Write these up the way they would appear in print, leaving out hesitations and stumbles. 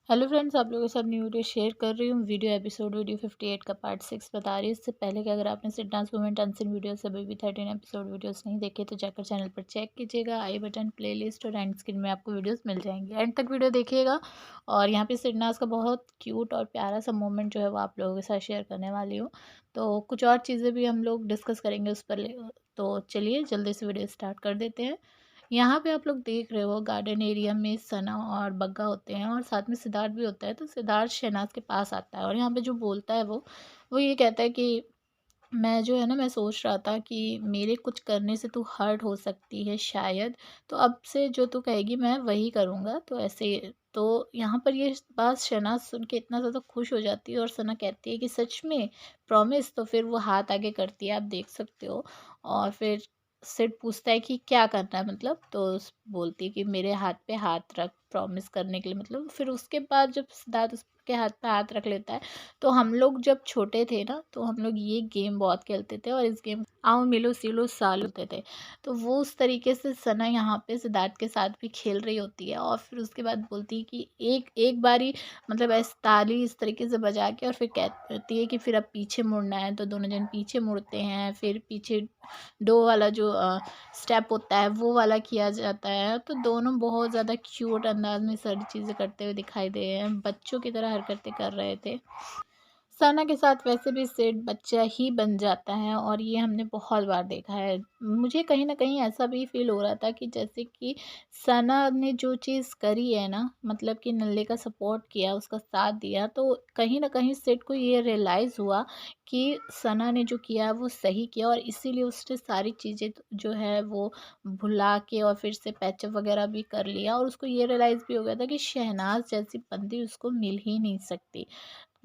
Hello friends, आप लोगों के साथ न्यू वीडियो शेयर कर रही हूँ। वीडियो 58 का पार्ट 6 बता रही हूँ। इससे पहले कि अगर आपने sit dance movement unseen video अभी भी 13 एपिसोड वीडियोस नहीं देखे तो जाकर चैनल पर चेक कीजिएगा। आई बटन, प्लेलिस्ट और एंड स्क्रीन में आपको वीडियोस मिल जाएंगे। एंड तक वीडियो देखिएगा। और यहाँ पे सिट डांस का बहुत क्यूट और प्यारा सा मोमेंट जो है वो आप लोगों के साथ शेयर करने वाली हूँ। तो कुछ और चीज़ें भी हम लोग डिस्कस करेंगे उस पर। तो चलिए जल्दी से वीडियो स्टार्ट कर देते हैं। यहाँ पे आप लोग देख रहे हो गार्डन एरिया में सना और बग्गा होते हैं और साथ में सिद्धार्थ भी होता है। तो सिद्धार्थ शहनाज के पास आता है और यहाँ पे जो बोलता है वो ये कहता है कि मैं जो है ना, मैं सोच रहा था कि मेरे कुछ करने से तू हर्ट हो सकती है शायद, तो अब से जो तू कहेगी मैं वही करूँगा। तो ऐसे तो यहाँ पर ये बात शहनाज सुन के इतना ज़्यादा खुश हो जाती है और सना कहती है कि सच में, प्रॉमिस। तो फिर वो हाथ आगे करती है, आप देख सकते हो। और फिर सिड पूछता है कि क्या करना है मतलब, तो बोलती है कि मेरे हाथ पे हाथ रख, प्रॉमिस करने के लिए मतलब। फिर उसके बाद जब सिद्धार्थ उसके हाथ पे हाथ रख लेता है, तो हम लोग जब छोटे थे ना तो हम लोग ये गेम बहुत खेलते थे और इस गेम आओ मिलो सिलो साल होते थे। तो वो उस तरीके से सना यहाँ पे सिद्धार्थ के साथ भी खेल रही होती है और फिर उसके बाद बोलती है कि एक एक बारी मतलब ऐसे ताली इस तरीके से बजा के और फिर कहती है कि फिर अब पीछे मुड़ना है। तो दोनों जन पीछे मुड़ते हैं, फिर पीछे डो वाला जो स्टेप होता है वो वाला किया जाता है। तो दोनों बहुत ज़्यादा क्यूट अंदाज में सारी चीज़ें करते हुए दिखाई दे रहे हैं, बच्चों की तरह हरकतें कर रहे थे। सना के साथ वैसे भी सेठ बच्चा ही बन जाता है और ये हमने बहुत बार देखा है। मुझे कहीं न कहीं ऐसा भी फ़ील हो रहा था कि जैसे कि सना ने जो चीज़ करी है ना, मतलब कि नल्ले का सपोर्ट किया, उसका साथ दिया, तो कहीं न कहीं सेठ को ये रियलाइज़ हुआ कि सना ने जो किया है वो सही किया और इसीलिए उसने सारी चीज़ें जो है वो भुला के और फिर से पैचअप वग़ैरह भी कर लिया और उसको ये रियलाइज़ भी हो गया था कि शहनाज़ जैसी बंदी उसको मिल ही नहीं सकती।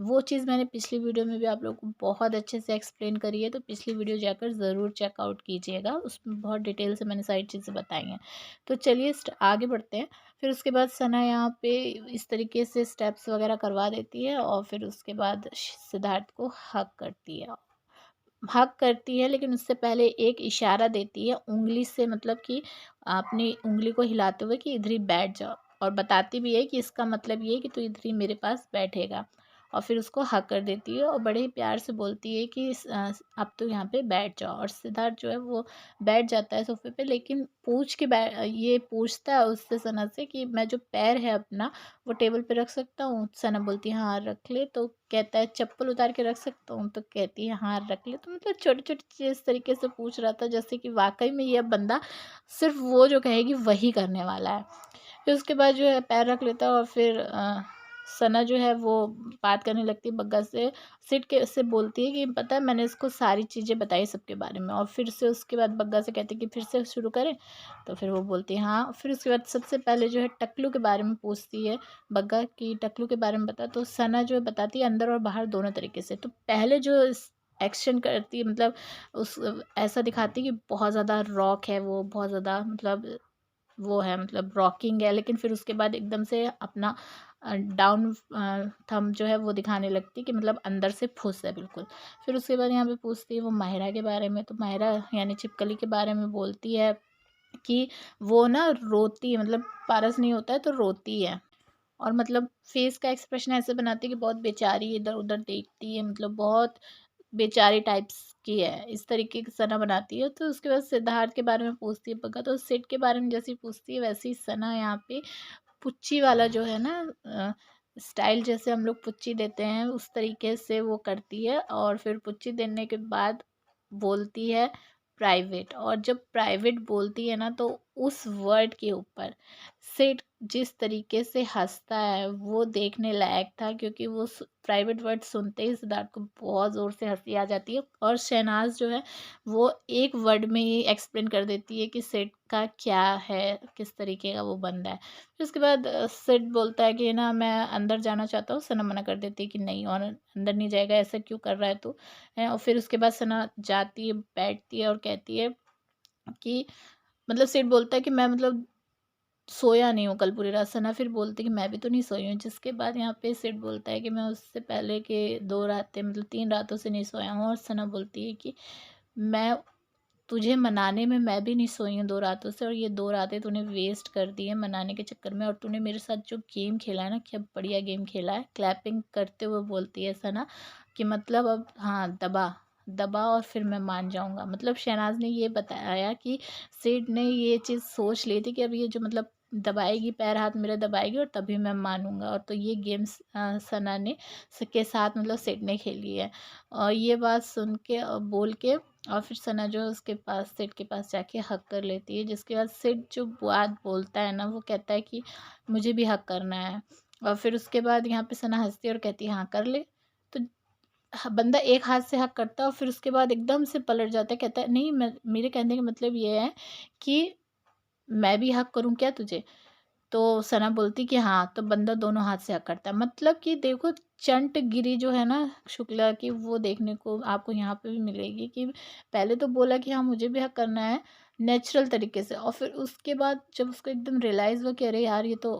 वो चीज़ मैंने पिछली वीडियो में भी आप लोगों को बहुत अच्छे से एक्सप्लेन करी है, तो पिछली वीडियो जाकर ज़रूर चेकआउट कीजिएगा, उसमें बहुत डिटेल से मैंने सारी चीज़ें बताई हैं। तो चलिए आगे बढ़ते हैं। फिर उसके बाद सना यहाँ पे इस तरीके से स्टेप्स वगैरह करवा देती है और फिर उसके बाद सिद्धार्थ को हक करती है। हक करती है लेकिन उससे पहले एक इशारा देती है उंगली से, मतलब कि अपनी उंगली को हिलाते हुए कि इधर ही बैठ जाओ, और बताती भी है कि इसका मतलब ये है कि तू इधर ही मेरे पास बैठेगा। और फिर उसको हक कर देती है और बड़े ही प्यार से बोलती है कि अब तो यहाँ पे बैठ जाओ। और सिद्धार्थ जो है वो बैठ जाता है सोफे पे, लेकिन पूछ के ये पूछता है उससे सना से कि मैं जो पैर है अपना वो टेबल पे रख सकता हूँ। सना बोलती है हाँ रख ले। तो कहता है चप्पल उतार के रख सकता हूँ, तो कहती है हाँ रख ले। तो मतलब छोटी छोटी चीज़ इस तरीके से पूछ रहा था जैसे कि वाकई में ये बंदा सिर्फ वो जो कहेगी वही करने वाला है। फिर उसके बाद जो है पैर रख लेता है और फिर सना जो है वो बात करने लगती है बग्गा से। सिट के से बोलती है कि पता है मैंने इसको सारी चीज़ें बताई सबके बारे में। और फिर से उसके बाद बग्गा से कहती है कि फिर से शुरू करें। तो फिर वो बोलती है हाँ। फिर उसके बाद सबसे पहले जो है टकलू के बारे में पूछती है बग्गा की टकलू के बारे में बता। तो सना जो है बताती है अंदर और बाहर दोनों तरीके से। तो पहले जो एक्शन करती है, मतलब उस ऐसा दिखाती है कि बहुत ज़्यादा रॉक है वो, बहुत ज़्यादा मतलब वो है, मतलब रॉकिंग है। लेकिन फिर उसके बाद एकदम से अपना डाउन थंब जो है वो दिखाने लगती है कि मतलब अंदर से फुस है बिल्कुल। फिर उसके बाद यहाँ पे पूछती है वो माहिरा के बारे में। तो माहिरा यानी छिपकली के बारे में बोलती है कि वो ना रोती है, मतलब पारस नहीं होता है तो रोती है। और मतलब फेस का एक्सप्रेशन ऐसे बनाती है कि बहुत बेचारी इधर उधर देखती है, मतलब बहुत बेचारी टाइप्स की है, इस तरीके की सना बनाती है। तो उसके बाद सिद्धार्थ के बारे में पूछती है पक्का। तो सिड के बारे में जैसी पूछती है वैसे ही सना यहाँ पे पुच्ची वाला जो है ना स्टाइल, जैसे हम लोग पुच्ची देते हैं उस तरीके से वो करती है। और फिर पुच्ची देने के बाद बोलती है प्राइवेट। और जब प्राइवेट बोलती है ना तो उस वर्ड के ऊपर सिड जिस तरीके से हंसता है वो देखने लायक था, क्योंकि वो प्राइवेट वर्ड सुनते ही सिद्धार्थ को बहुत ज़ोर से हंसी आ जाती है। और शहनाज जो है वो एक वर्ड में ही एक्सप्लेन कर देती है कि सिड का क्या है, किस तरीके का वो बंदा है। फिर उसके बाद सिड बोलता है कि ना मैं अंदर जाना चाहता हूँ। सना मना कर देती है कि नहीं, और अंदर नहीं जाएगा, ऐसा क्यों कर रहा है तू है। और फिर उसके बाद सना जाती है, बैठती है और कहती है कि मतलब सिड बोलता है कि मैं मतलब सोया नहीं हूँ कल पूरी रात। सना फिर बोलती है कि मैं भी तो नहीं सोई हूँ। जिसके बाद यहाँ पे सिड बोलता है कि मैं उससे पहले के 2 रातें मतलब 3 रातों से नहीं सोया हूँ। और सना बोलती है कि मैं तुझे मनाने में मैं भी नहीं सोई हूँ 2 रातों से, और ये 2 रातें तूने वेस्ट कर दी है मनाने के चक्कर में। और तूने मेरे साथ जो गेम खेला है ना, क्या बढ़िया गेम खेला है। क्लैपिंग करते हुए बोलती है सना कि मतलब अब हाँ दबा दबा और फिर मैं मान जाऊँगा। मतलब शहनाज़ ने ये बताया कि सिड ने ये चीज़ सोच ली थी कि अब ये जो मतलब दबाएगी, पैर हाथ मेरे दबाएगी और तभी मैं मानूँगा। और तो ये गेम्स सना ने के साथ मतलब सिड ने खेली है। और ये बात सुन के बोल के और फिर सना जो है उसके पास, सिड के पास जाके हग कर लेती है। जिसके बाद सिड जो बात बोलता है ना, वो कहता है कि मुझे भी हग करना है। और फिर उसके बाद यहाँ पे सना हंसती है और कहती है हाँ कर ले। तो बंदा एक हाथ से हक करता है और फिर उसके बाद एकदम से पलट जाता है, कहता है नहीं, मैं, मेरे कहने का मतलब ये है कि मैं भी हक करूँ क्या तुझे। तो सना बोलती कि हाँ, तो बंदा दोनों हाथ से हक करता है। मतलब कि देखो, चंटगिरी जो है ना शुक्ला की, वो देखने को आपको यहाँ पे भी मिलेगी कि पहले तो बोला कि हाँ मुझे भी हक करना है नेचुरल तरीके से, और फिर उसके बाद जब उसको एकदम रियलाइज़ हुआ कि अरे यार ये तो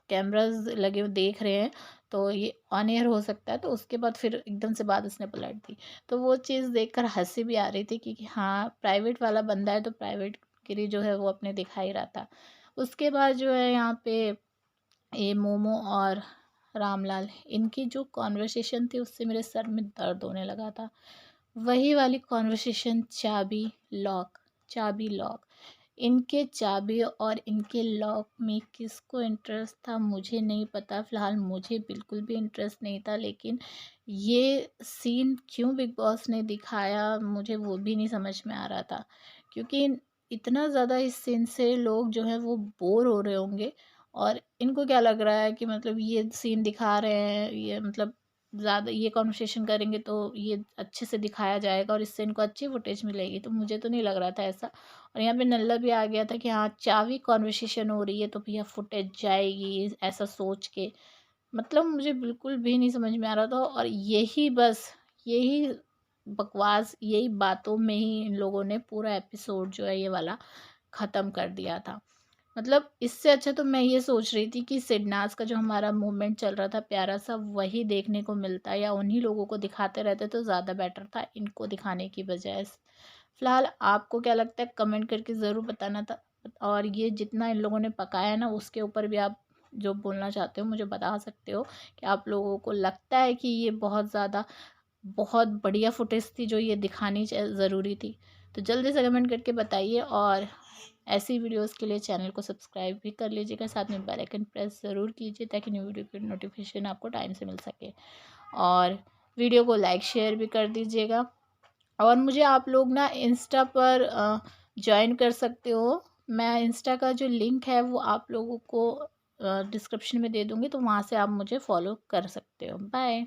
कैमराज लगे हुए देख रहे हैं, तो ये ऑन एयर हो सकता है, तो उसके बाद फिर एकदम से बात उसने पलट दी। तो वो चीज़ देखकर हंसी भी आ रही थी कि हाँ प्राइवेट वाला बंदा है तो प्राइवेट गिरी जो है वो अपने दिखा ही रहा था। उसके बाद जो है यहाँ पे ये मोमो और रामलाल, इनकी जो कॉन्वर्सेशन थी उससे मेरे सर में दर्द होने लगा था। वही वाली कॉन्वर्सेशन, चाबी लॉक। इनके चाबी और इनके लॉक में किसको इंटरेस्ट था मुझे नहीं पता। फ़िलहाल मुझे बिल्कुल भी इंटरेस्ट नहीं था, लेकिन ये सीन क्यों बिग बॉस ने दिखाया मुझे वो भी नहीं समझ में आ रहा था। क्योंकि इतना ज़्यादा इस सीन से लोग जो हैं वो बोर हो रहे होंगे, और इनको क्या लग रहा है कि मतलब ये सीन दिखा रहे हैं, ये मतलब ज़्यादा ये कॉन्वर्सेशन करेंगे तो ये अच्छे से दिखाया जाएगा और इससे इनको अच्छी फुटेज मिलेगी। तो मुझे तो नहीं लग रहा था ऐसा। और यहाँ पे नल्ला भी आ गया था कि हाँ चावी कॉन्वर्सेशन हो रही है तो भैया फुटेज जाएगी, ऐसा सोच के। मतलब मुझे बिल्कुल भी नहीं समझ में आ रहा था, और यही बस, यही बकवास, यही बातों में ही इन लोगों ने पूरा एपिसोड जो है ये वाला ख़त्म कर दिया था। मतलब इससे अच्छा तो मैं ये सोच रही थी कि सिडनास का जो हमारा मूवमेंट चल रहा था प्यारा सा, वही देखने को मिलता या उन्हीं लोगों को दिखाते रहते तो ज़्यादा बेटर था इनको दिखाने की बजाय। फ़िलहाल आपको क्या लगता है कमेंट करके ज़रूर बताना था। और ये जितना इन लोगों ने पकाया है ना, उसके ऊपर भी आप जो बोलना चाहते हो मुझे बता सकते हो कि आप लोगों को लगता है कि ये बहुत ज़्यादा, बहुत बढ़िया फुटेज थी जो ये दिखानी ज़रूरी थी। तो जल्दी से कमेंट करके बताइए, और ऐसी वीडियोस के लिए चैनल को सब्सक्राइब भी कर लीजिएगा, साथ में बेल आइकन प्रेस ज़रूर कीजिए ताकि न्यू वीडियो की नोटिफिकेशन आपको टाइम से मिल सके। और वीडियो को लाइक शेयर भी कर दीजिएगा। और मुझे आप लोग ना इंस्टा पर जॉइन कर सकते हो। मैं इंस्टा का जो लिंक है वो आप लोगों को डिस्क्रिप्शन में दे दूँगी, तो वहाँ से आप मुझे फॉलो कर सकते हो। बाय।